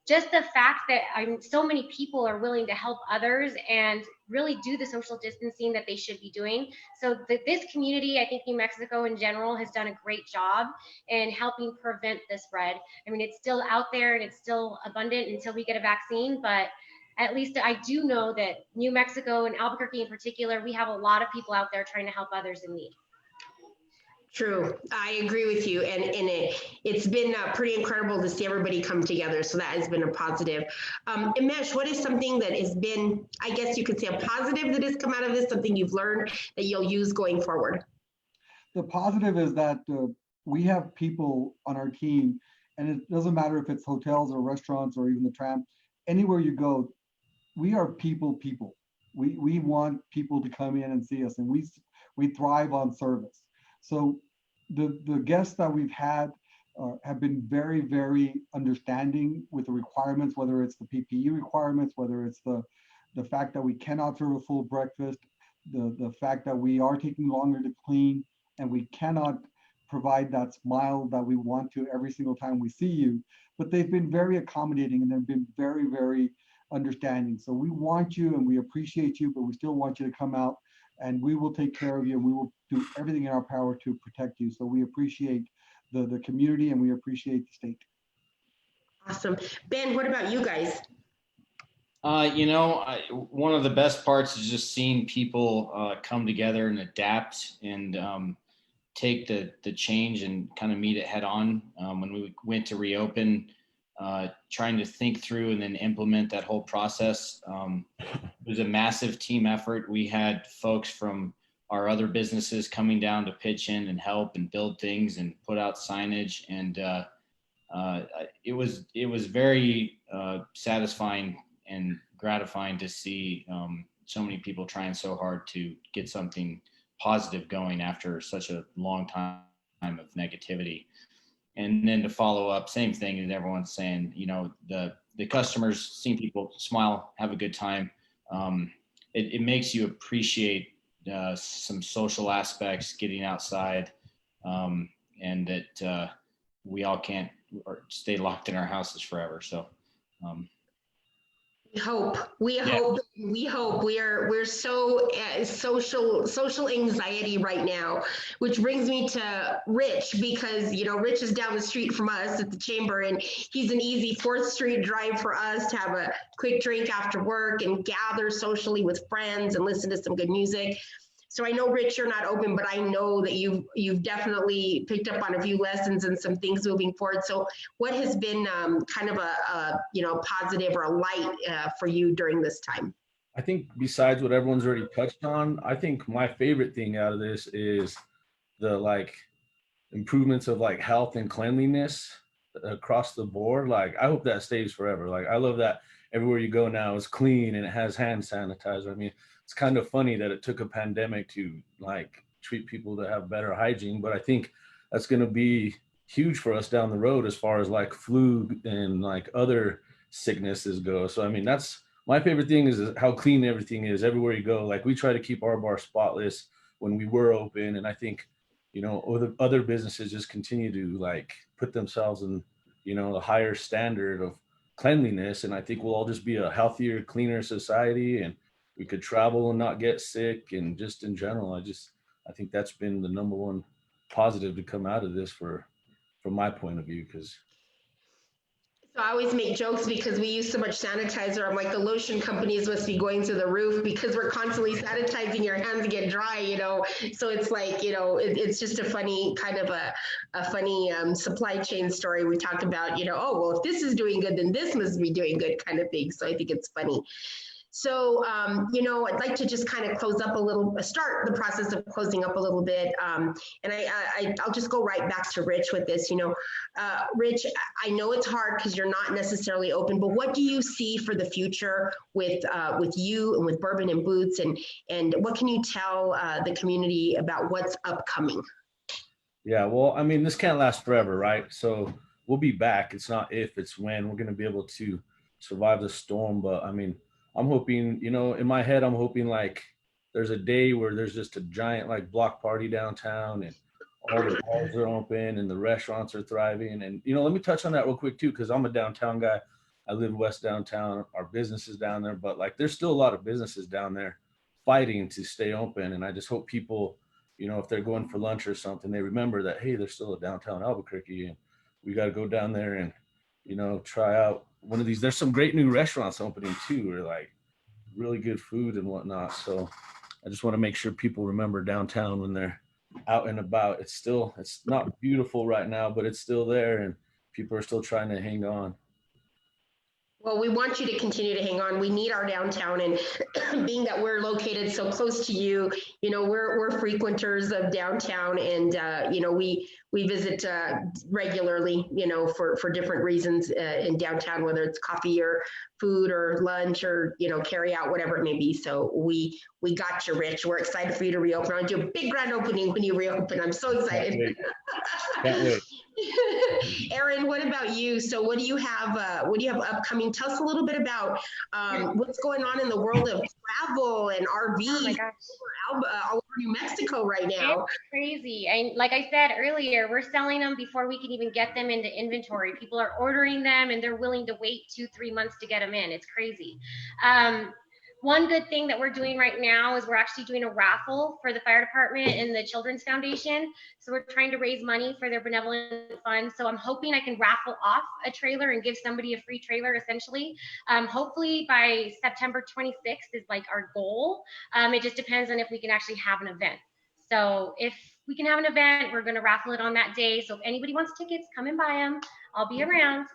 just the fact that so many people are willing to help others and really do the social distancing that they should be doing. So this community, I think New Mexico in general, has done a great job in helping prevent this spread. I mean, it's still out there and it's still abundant until we get a vaccine, but at least I do know that New Mexico and Albuquerque in particular, we have a lot of people out there trying to help others in need. True. I agree with you. And it's been pretty incredible to see everybody come together. So that has been a positive. Imesh, what is something that has been, I guess you could say, a positive that has come out of this, something you've learned that you'll use going forward? The positive is that we have people on our team, and it doesn't matter if it's hotels or restaurants or even the tram, anywhere you go, we are people. We want people to come in and see us, and we thrive on service. So the guests that we've had have been very, very understanding with the requirements, whether it's the PPE requirements, whether it's the fact that we cannot serve a full breakfast, the fact that we are taking longer to clean, and we cannot provide that smile that we want to every single time we see you. But they've been very accommodating, and they've been very, very understanding. So we want you and we appreciate you, but we still want you to come out, and we will take care of you, and we will do everything in our power to protect you. So we appreciate the community, and we appreciate the state. Awesome. Ben, what about you guys? One of the best parts is just seeing people come together and adapt and take the change and kind of meet it head on. When we went to reopen, trying to think through and then implement that whole process. It was a massive team effort. We had folks from our other businesses coming down to pitch in and help and build things and put out signage. And it was very satisfying and gratifying to see so many people trying so hard to get something positive going after such a long time of negativity. And then to follow up, same thing as everyone's saying, you know, the customers, seeing people smile, have a good time. It makes you appreciate some social aspects, getting outside, and that we all can't or stay locked in our houses forever. So we hope we're so social anxiety right now, which brings me to Rich, because you know Rich is down the street from us at the chamber, and he's an easy 4th Street drive for us to have a quick drink after work and gather socially with friends and listen to some good music. So I know, Rich, you're not open, but I know that you've definitely picked up on a few lessons and some things moving forward. So what has been kind of a positive or a light for you during this time? I think besides what everyone's already touched on, I think my favorite thing out of this is the like improvements of like health and cleanliness across the board. Like I hope that stays forever. Like I love that everywhere you go now is clean and it has hand sanitizer. I mean, it's kind of funny that it took a pandemic to like treat people to have better hygiene, but I think that's going to be huge for us down the road as far as like flu and like other sicknesses go. So I mean, that's my favorite thing is how clean everything is everywhere you go. Like we try to keep our bar spotless when we were open, and I think, you know, other businesses just continue to like put themselves in, you know, a higher standard of cleanliness, and I think we'll all just be a healthier, cleaner society, and we could travel and not get sick. And just in general, I think that's been the number one positive to come out of this from my point of view. Because So I always make jokes because we use so much sanitizer. I'm like, the lotion companies must be going to the roof because we're constantly sanitizing, your hands get dry, you know. So it's like, you know, it's just a funny kind of a funny supply chain story. We talked about, you know, oh, well, if this is doing good, then this must be doing good kind of thing. So I think it's funny. So, you know, I'd like to just kind of start the process of closing up a little bit. And I'll just go right back to Rich with this, you know. Rich, I know it's hard because you're not necessarily open, but what do you see for the future with you and with Bourbon and Boots, and what can you tell the community about what's upcoming? yeah, well, I mean, this can't last forever, right? So we'll be back. It's not if, it's when we're going to be able to survive the storm. But I mean, I'm hoping, you know, in my head, I'm hoping like there's a day where there's just a giant like block party downtown, and all the bars are open and the restaurants are thriving. And, you know, let me touch on that real quick too, because I'm a downtown guy. I live west downtown, our business is down there, but like there's still a lot of businesses down there fighting to stay open. And I just hope people, you know, if they're going for lunch or something, they remember that, hey, there's still a downtown Albuquerque, and we got to go down there and, you know, try out one of these. There's some great new restaurants opening too, or like really good food and whatnot. So I just want to make sure people remember downtown when they're out and about. It's not beautiful right now, but it's still there, and people are still trying to hang on. Well, we want you to continue to hang on. We need our downtown, and being that we're located so close to you, you know, we're frequenters of downtown, and you know, we visit regularly, you know, for different reasons in downtown, whether it's coffee or food or lunch or, you know, carry out, whatever it may be. So we got you, Rich. We're excited for you to reopen. I'll do a big grand opening when you reopen. I'm so excited. Can't wait. Erin, what about you? So what do you have upcoming? Tell us a little bit about what's going on in the world of travel and RV Oh my gosh. all over New Mexico right now. It's crazy. And like I said earlier, we're selling them before we can even get them into inventory. People are ordering them and they're willing to wait 2-3 months to get them in. It's crazy. One good thing that we're doing right now is we're actually doing a raffle for the fire department and the Children's Foundation. So we're trying to raise money for their benevolent fund. So I'm hoping I can raffle off a trailer and give somebody a free trailer essentially. Hopefully by September 26th is like our goal. It just depends on if we can actually have an event. So if we can have an event, we're going to raffle it on that day. So if anybody wants tickets, come and buy them. I'll be around.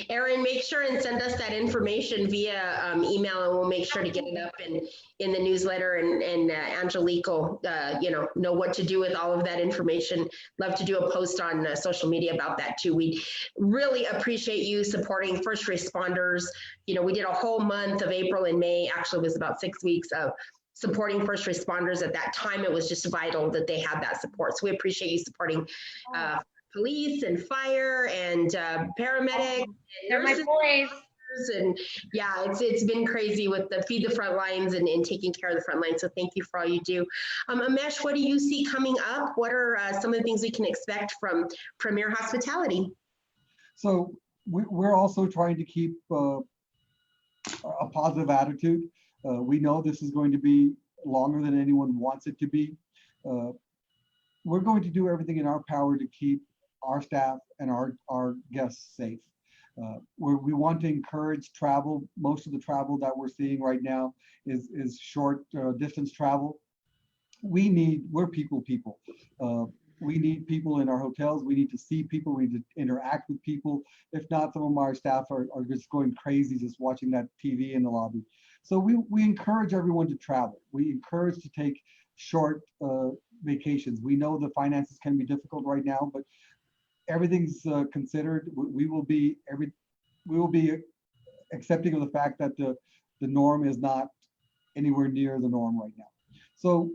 Erin, make sure and send us that information via email, and we'll make sure to get it up in the newsletter. And Angelique will, know what to do with all of that information. Love to do a post on social media about that too. We really appreciate you supporting first responders. We did a whole month of April and May. Actually, it was about 6 weeks of supporting first responders. At that time, it was just vital that they had that support. So we appreciate you supporting police and fire and paramedics. They're my boys. And yeah, it's been crazy with the Feed the Front Lines and taking care of the front lines. So thank you for all you do. Amesh, what do you see coming up? What are some of the things we can expect from Premier Hospitality? So we're also trying to keep a positive attitude. We know this is going to be longer than anyone wants it to be. We're going to do everything in our power to keep our staff and our guests safe. We want to encourage travel. Most of the travel that we're seeing right now is short distance travel. We're people. We need people in our hotels. We need to see people. We need to interact with people. If not, some of our staff are just going crazy just watching that TV in the lobby. So we encourage everyone to travel. We encourage to take short vacations. We know the finances can be difficult right now, but everything's considered. We will be accepting of the fact that the norm is not anywhere near the norm right now. So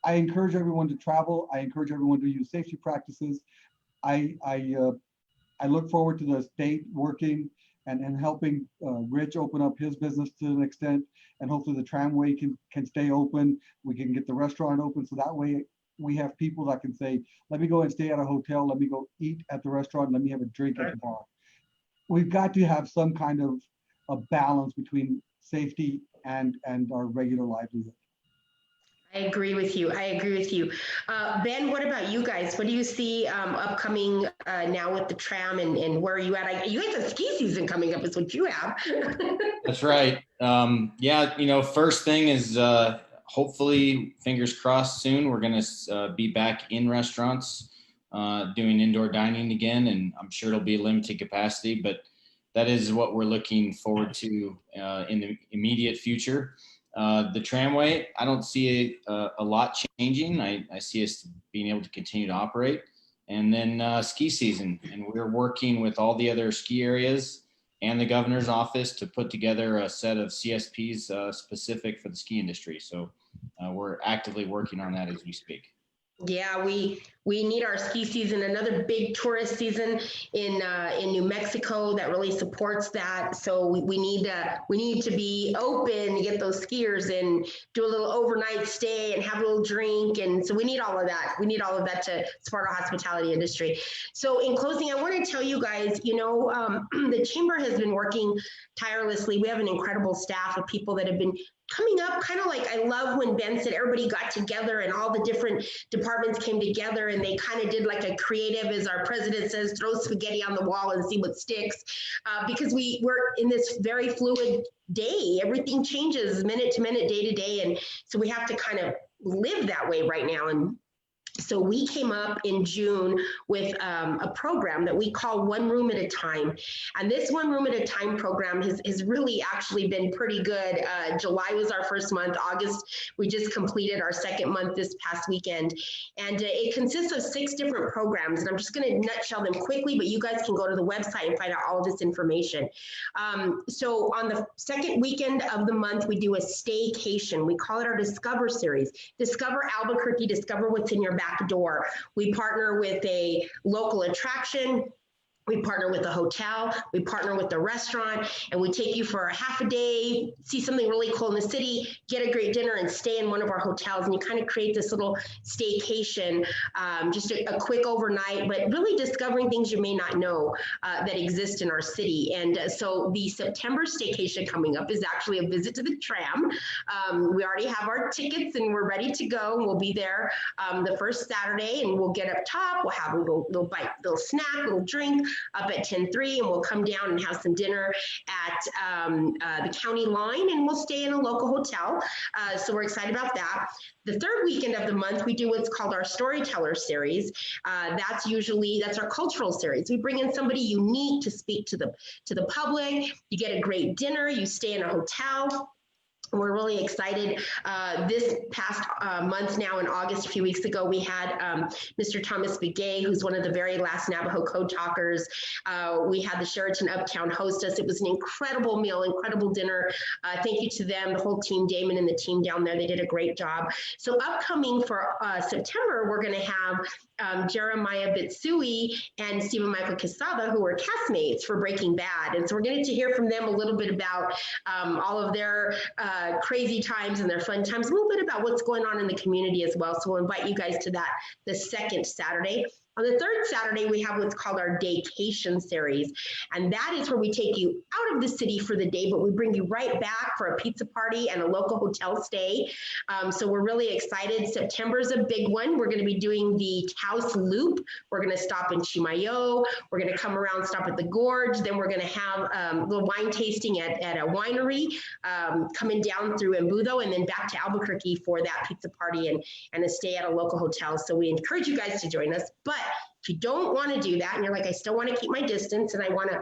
I encourage everyone to travel. I encourage everyone to use safety practices. I look forward to the state working and helping Rich open up his business to an extent, and hopefully the tramway can stay open. We can get the restaurant open, so that way we have people that can say, let me go and stay at a hotel, let me go eat at the restaurant, let me have a drink at the bar. We've got to have some kind of a balance between safety and our regular livelihood. I agree with you. Ben, what about you guys? What do you see upcoming now with the tram, and where are you at? You guys have ski season coming up is what you have. That's right. First thing is hopefully, fingers crossed, soon we're going to be back in restaurants doing indoor dining again, and I'm sure it'll be limited capacity, but that is what we're looking forward to in the immediate future. The tramway, I don't see a lot changing. I see us being able to continue to operate. And then ski season, and we're working with all the other ski areas and the governor's office to put together a set of CSPs specific for the ski industry. So we're actively working on that as we speak. Yeah, we need our ski season, another big tourist season in New Mexico that really supports that. So we need to be open to get those skiers in, do a little overnight stay and have a little drink. And so we need all of that. We need all of that to support our hospitality industry. So in closing, I want to tell you guys, the chamber has been working tirelessly. We have an incredible staff of people that have been coming up, kind of like, I love when Ben said everybody got together and all the different departments came together and they kind of did like a creative, as our president says, throw spaghetti on the wall and see what sticks, because we're in this very fluid day. Everything changes minute to minute, day to day. And so we have to kind of live that way right now. And so we came up in June with a program that we call One Room at a Time. And this One Room at a Time program has really actually been pretty good. July was our first month. August, we just completed our second month this past weekend. And it consists of 6 different programs. And I'm just going to nutshell them quickly, but you guys can go to the website and find out all of this information. So on the second weekend of the month, we do a staycation. We call it our Discover series. Discover Albuquerque, discover what's in your back door. We partner with a local attraction. We partner with a hotel, we partner with the restaurant, and we take you for a half a day, see something really cool in the city, get a great dinner, and stay in one of our hotels. And you kind of create this little staycation, just a quick overnight, but really discovering things you may not know that exist in our city. And so the September staycation coming up is actually a visit to the tram. We already have our tickets and we're ready to go. We'll be there the first Saturday, and we'll get up top. We'll have a little bite, little snack, little drink. up at 10-3, and we'll come down and have some dinner at the county line, and we'll stay in a local hotel. So we're excited about that. The third weekend of the month, we do what's called our Storyteller Series. That's our cultural series. We bring in somebody unique to speak to the public. You get a great dinner. You stay in a hotel. We're really excited. This past month now in August, a few weeks ago, we had Mr. Thomas Begay, who's one of the very last Navajo Code Talkers. We had the Sheraton Uptown host us. It was an incredible meal, incredible dinner. Thank you to them, the whole team, Damon and the team down there. They did a great job. So upcoming for September, we're going to have Jeremiah Bitsui and Stephen Michael Quesada, who were castmates for Breaking Bad. And so we're getting to hear from them a little bit about all of their crazy times and their fun times, a little bit about what's going on in the community as well. So we'll invite you guys to that the second Saturday. On the third Saturday, we have what's called our Daycation Series, and that is where we take you out of the city for the day, but we bring you right back for a pizza party and a local hotel stay. So we're really excited. September is a big one. We're going to be doing the Taos Loop. We're going to stop in Chimayo. We're going to come around, stop at the Gorge. Then we're going to have a little wine tasting at a winery, coming down through Embudo, and then back to Albuquerque for that pizza party and a stay at a local hotel. So we encourage you guys to join us. But if you don't want to do that and you're like, I still want to keep my distance and I want to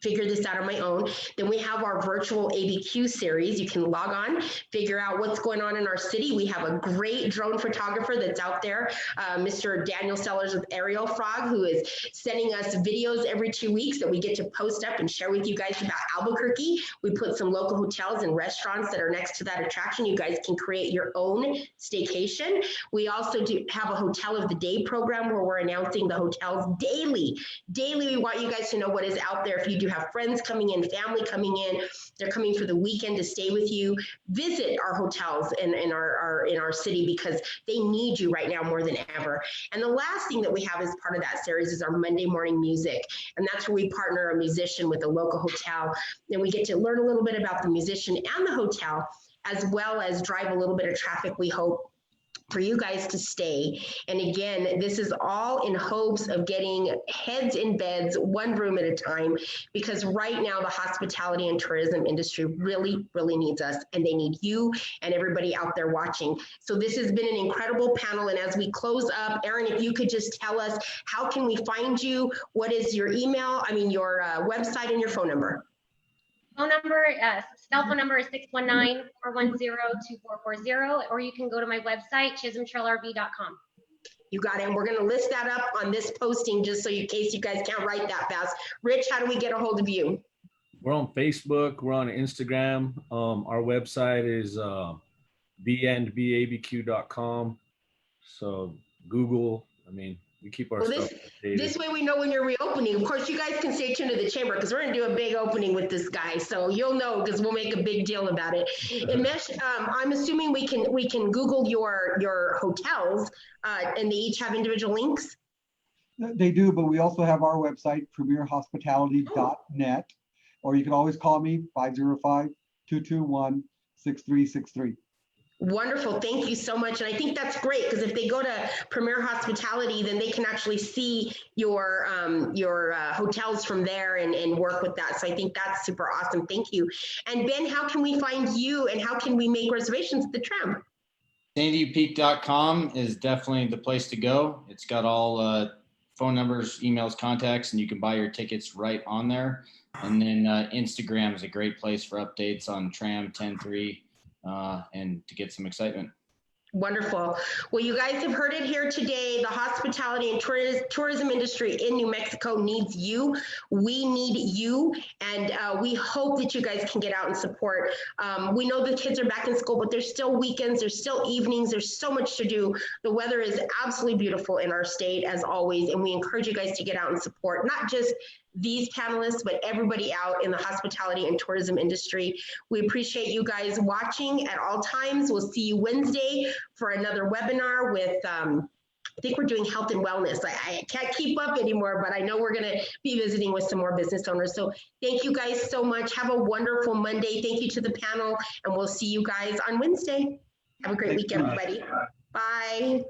figure this out on my own, then we have our virtual ABQ series. You can log on, figure out what's going on in our city. We have a great drone photographer that's out there, Mr. Daniel Sellers with Aerial Frog, who is sending us videos every 2 weeks that we get to post up and share with you guys about Albuquerque. We put some local hotels and restaurants that are next to that attraction. You guys can create your own staycation. We also do have a Hotel of the Day program where we're announcing the hotels daily. Daily, we want you guys to know what is out there. If you do have friends coming in, family coming in, they're coming for the weekend to stay with you, visit our hotels in our city because they need you right now more than ever. And the last thing that we have as part of that series is our Monday morning music. And that's where we partner a musician with a local hotel. And we get to learn a little bit about the musician and the hotel, as well as drive a little bit of traffic, we hope, for you guys to stay. And again, this is all in hopes of getting heads in beds, one room at a time, because right now the hospitality and tourism industry really, really needs us, and they need you and everybody out there watching. So this has been an incredible panel. And as we close up, Erin, if you could just tell us, how can we find you? What is your email? Your website and your phone number. Phone number, cell phone number is 619-410-2440, or you can go to my website, chisholmtrailrv.com. You got it. And we're going to list that up on this posting just so in case you guys can't write that fast. Rich, how do we get a hold of you? We're on Facebook. We're on Instagram. Our website is bnbabq.com. So Google, we keep our stuff updated. This way we know when you're reopening. Of course, you guys can stay tuned to the chamber because we're going to do a big opening with this guy. So you'll know because we'll make a big deal about it. Imesh, I'm assuming we can Google your hotels and they each have individual links? They do, but we also have our website, premierhospitality.net, or you can always call me, 505-221-6363. Wonderful. Thank you so much. And I think that's great because if they go to Premier Hospitality, then they can actually see your hotels from there and work with that. So I think that's super awesome. Thank you. And Ben, how can we find you and how can we make reservations at the tram? SanityPeak.com is definitely the place to go. It's got all phone numbers, emails, contacts, and you can buy your tickets right on there. And then Instagram is a great place for updates on Tram 10-3. And to get some excitement. Wonderful. Well, you guys have heard it here today. The hospitality and tourism industry in New Mexico needs you. We need you. And we hope that you guys can get out and support. We know the kids are back in school, but there's still weekends, there's still evenings, there's so much to do. The weather is absolutely beautiful in our state as always. And we encourage you guys to get out and support, not just these panelists, but everybody out in the hospitality and tourism industry. We appreciate you guys watching at all times. We'll see you Wednesday for another webinar with, I think we're doing health and wellness. I can't keep up anymore, but I know we're gonna be visiting with some more business owners. So thank you guys so much. Have a wonderful Monday. Thank you to the panel, and we'll see you guys on Wednesday. Have a great week, everybody. Bye.